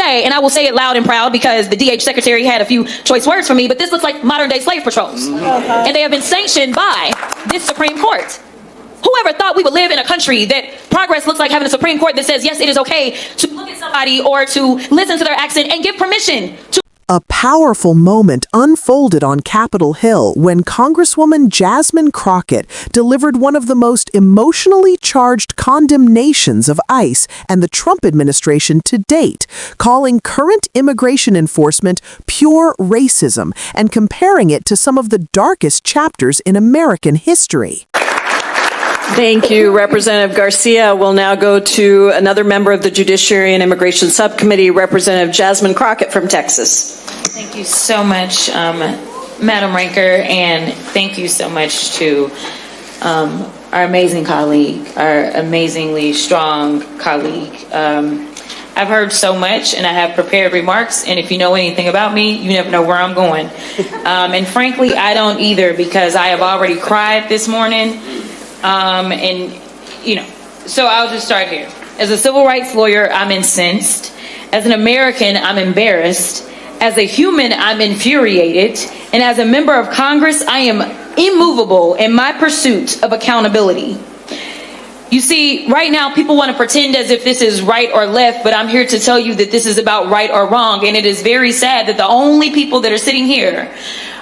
say, and I will say it loud and proud because the DH secretary had a few choice words for me, but this looks like modern day slave patrols. And they have been sanctioned by this Supreme Court. Whoever thought we would live in a country that progress looks like having a Supreme Court that says, yes, it is okay to look at somebody or to listen to their accent and give permission to... A powerful moment unfolded on Capitol Hill when Congresswoman Jasmine Crockett delivered one of the most emotionally charged condemnations of ICE and the Trump administration to date, calling current immigration enforcement pure racism and comparing it to some of the darkest chapters in American history. Thank you, Representative Garcia. We'll now go to another member of the Judiciary and Immigration Subcommittee, Representative Jasmine Crockett from Texas. Thank you so much, Madam Ranker, and thank you so much to our amazing colleague, our amazingly strong colleague. I've heard so much, and I have prepared remarks, and if you know anything about me, you never know where I'm going. And frankly, I don't either, because I have already cried this morning. And, you know, so I'll just start here. As a civil rights lawyer, I'm incensed. As an American, I'm embarrassed. As a human, I'm infuriated. And as a member of Congress, I am immovable in my pursuit of accountability. You see, right now, people want to pretend as if this is right or left, but I'm here to tell you that this is about right or wrong. And it is very sad that the only people that are sitting here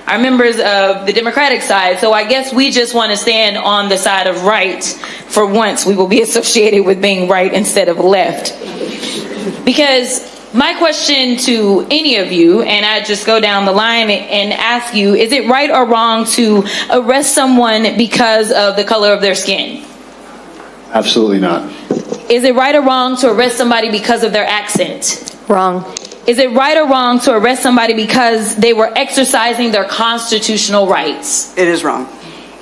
are members of the Democratic side. So I guess we just want to stand on the side of right. For once, we will be associated with being right instead of left. Because my question to any of you, and I just go down the line and ask you, is it right or wrong to arrest someone because of the color of their skin? Absolutely not. Is it right or wrong to arrest somebody because of their accent? Wrong. Is it right or wrong to arrest somebody because they were exercising their constitutional rights? It is wrong.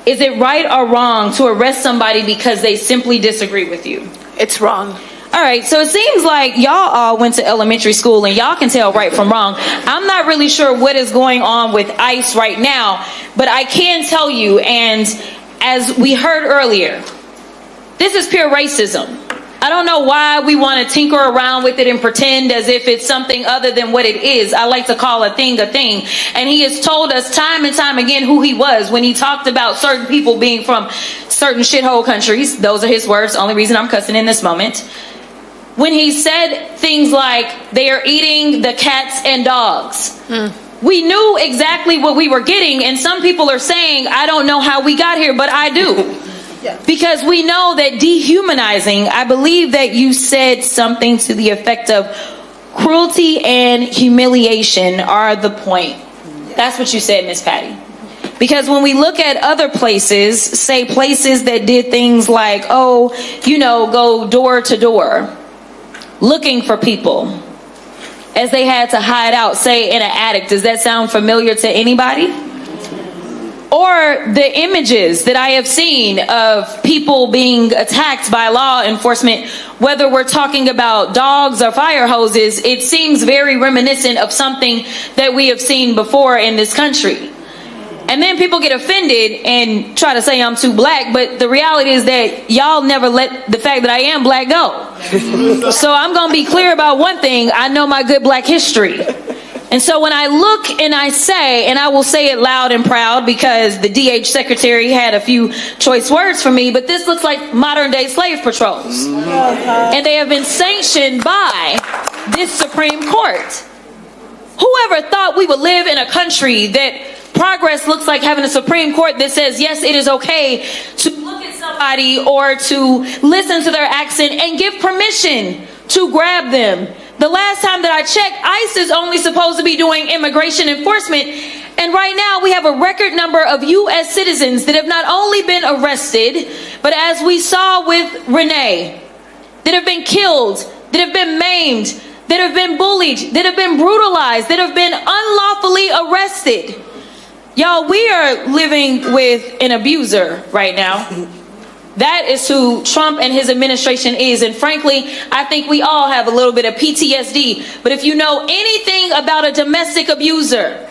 Is it right or wrong to arrest somebody because they simply disagree with you? It's wrong. All right, so it seems like y'all all went to elementary school and y'all can tell right from wrong. I'm not really sure what is going on with ICE right now, but I can tell you, and as we heard earlier, this is pure racism. I don't know why we want to tinker around with it and pretend as if it's something other than what it is. I like to call a thing. And he has told us time and time again who he was when he talked about certain people being from certain shithole countries. Those are his words. Only reason I'm cussing in this moment. When he said things like they are eating the cats and dogs. We knew exactly what we were getting. And some people are saying, I don't know how we got here, but I do. Because we know that dehumanizing, I believe that you said something to the effect of cruelty and humiliation are the point. That's what you said, Miss Patty. Because when we look at other places, say places that did things like, oh, you know, go door to door, looking for people as they had to hide out, say in an attic. Does that sound familiar to anybody? Or the images that I have seen of people being attacked by law enforcement, whether we're talking about dogs or fire hoses, it seems very reminiscent of something that we have seen before in this country. And then people get offended and try to say I'm too black, but the reality is that y'all never let the fact that I am black go. So I'm going to be clear about one thing. I know my good black history. And so when I look and I say, and I will say it loud and proud because the DH secretary had a few choice words for me, but this looks like modern day slave patrols. And they have been sanctioned by this Supreme Court. Whoever thought we would live in a country that progress looks like having a Supreme Court that says, yes, it is okay to look at somebody or to listen to their accent and give permission to grab them. The last time that I checked, ICE is only supposed to be doing immigration enforcement. And right now we have a record number of U.S. citizens that have not only been arrested, but as we saw with Renee, that have been killed, that have been maimed, that have been bullied, that have been brutalized, that have been unlawfully arrested. Y'all, we are living with an abuser right now. That is who Trump and his administration is. And frankly, I think we all have a little bit of PTSD. But if you know anything about a domestic abuser,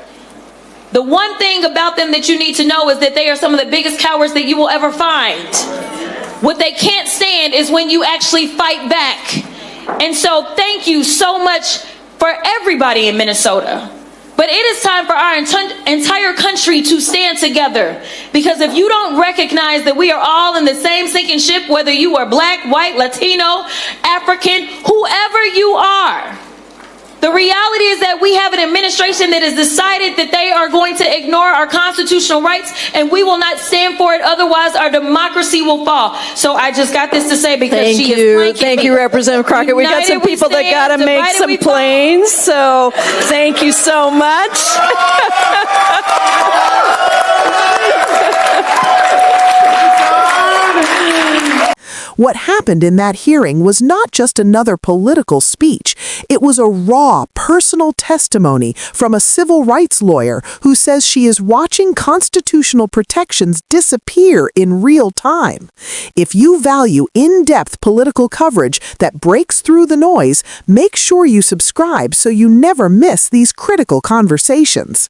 the one thing about them that you need to know is that they are some of the biggest cowards that you will ever find. What they can't stand is when you actually fight back. And so thank you so much for everybody in Minnesota. But it is time for our entire country to stand together. Because if you don't recognize that we are all in the same sinking ship, whether you are black, white, Latino, African, whoever you are, the reality is that we have an administration that has decided that they are going to ignore our constitutional rights, and we will not stand for it. Otherwise, our democracy will fall. So I just got this to say because she is flanking Thank me. you, Representative Crockett. We got some United we people that got stand, to make divided some we fall. planes, so thank you so much. What happened in that hearing was not just another political speech. It was a raw, personal testimony from a civil rights lawyer who says she is watching constitutional protections disappear in real time. If you value in-depth political coverage that breaks through the noise, make sure you subscribe so you never miss these critical conversations.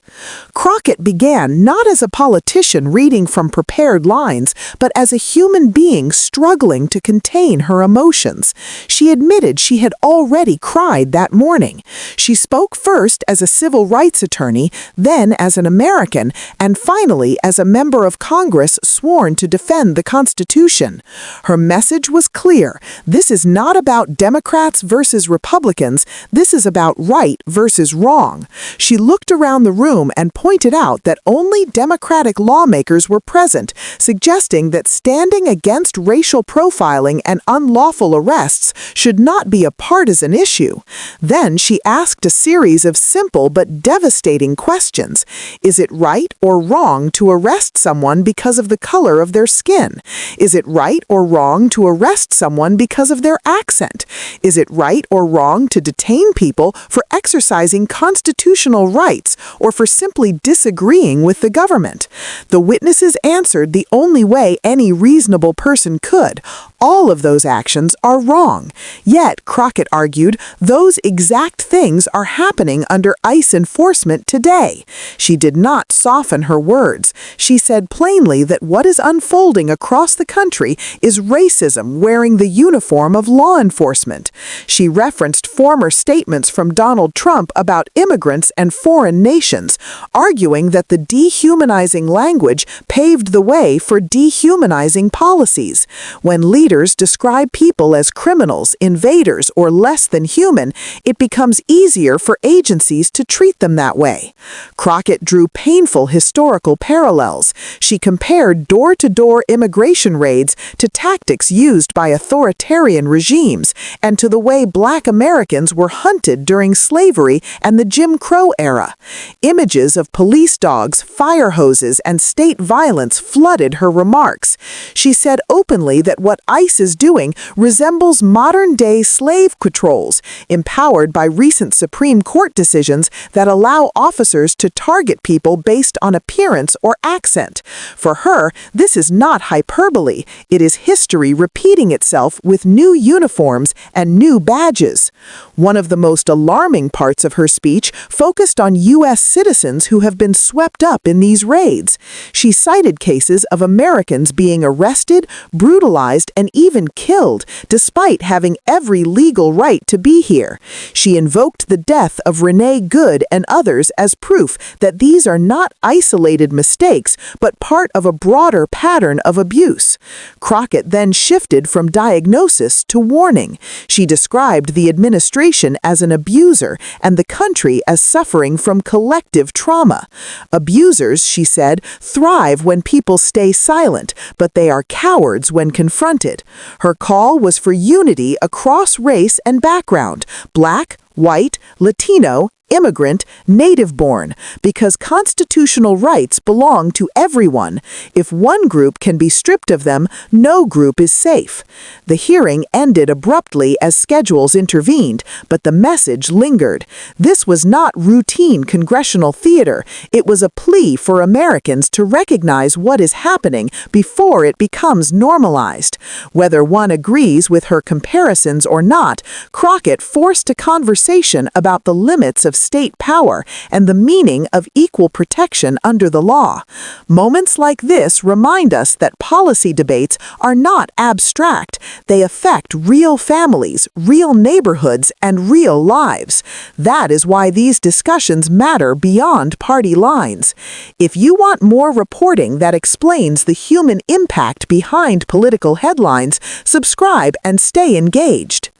Crockett began not as a politician reading from prepared lines, but as a human being struggling to contain her emotions. She admitted she had already cried that morning. She spoke first as a civil rights attorney, then as an American, and finally as a member of Congress sworn to defend the Constitution. Her message was clear. This is not about Democrats versus Republicans. This is about right versus wrong. She looked around the room and pointed out that only Democratic lawmakers were present, suggesting that standing against racial profiling and unlawful arrests should not be a partisan issue. Then she asked a series of simple but devastating questions. Is it right or wrong to arrest someone because of the color of their skin? Is it right or wrong to arrest someone because of their accent? Is it right or wrong to detain people for exercising constitutional rights or for simply disagreeing with the government? The witnesses answered the only way any reasonable person could. All of those actions are wrong. Yet, Crockett argued, those exact things are happening under ICE enforcement today. She did not soften her words. She said plainly that what is unfolding across the country is racism wearing the uniform of law enforcement. She referenced former statements from Donald Trump about immigrants and foreign nations, arguing that the dehumanizing language paved the way for dehumanizing policies. When leaders describe people as criminals, invaders, or less than human, it becomes easier for agencies to treat them that way. Crockett drew painful historical parallels. She compared door-to-door immigration raids to tactics used by authoritarian regimes and to the way Black Americans were hunted during slavery and the Jim Crow era. Images of police dogs, fire hoses, and state violence flooded her remarks. She said openly that what ICE is doing resembles modern-day slave patrols, empowered by recent Supreme Court decisions that allow officers to target people based on appearance or accent. For her, this is not hyperbole. It is history repeating itself with new uniforms and new badges. One of the most alarming parts of her speech focused on U.S. citizens who have been swept up in these raids. She cited cases of Americans being arrested, brutalized, and even killed, despite having every legal right to be here. She invoked the death of Renee Good and others as proof that these are not isolated mistakes, but part of a broader pattern of abuse. Crockett then shifted from diagnosis to warning. She described the administration as an abuser and the country as suffering from collective trauma. Abusers, she said, thrive when people stay silent, but they are cowards when confronted. Her call was for unity across race and background, Black, white, Latino, immigrant, native-born, because constitutional rights belong to everyone. If one group can be stripped of them, no group is safe. The hearing ended abruptly as schedules intervened, but the message lingered. This was not routine congressional theater. It was a plea for Americans to recognize what is happening before it becomes normalized. Whether one agrees with her comparisons or not, Crockett forced a conversation about the limits of state power and the meaning of equal protection under the law. Moments like this remind us that policy debates are not abstract. They affect real families, real neighborhoods, and real lives. That is why these discussions matter beyond party lines. If you want more reporting that explains the human impact behind political headlines, subscribe and stay engaged.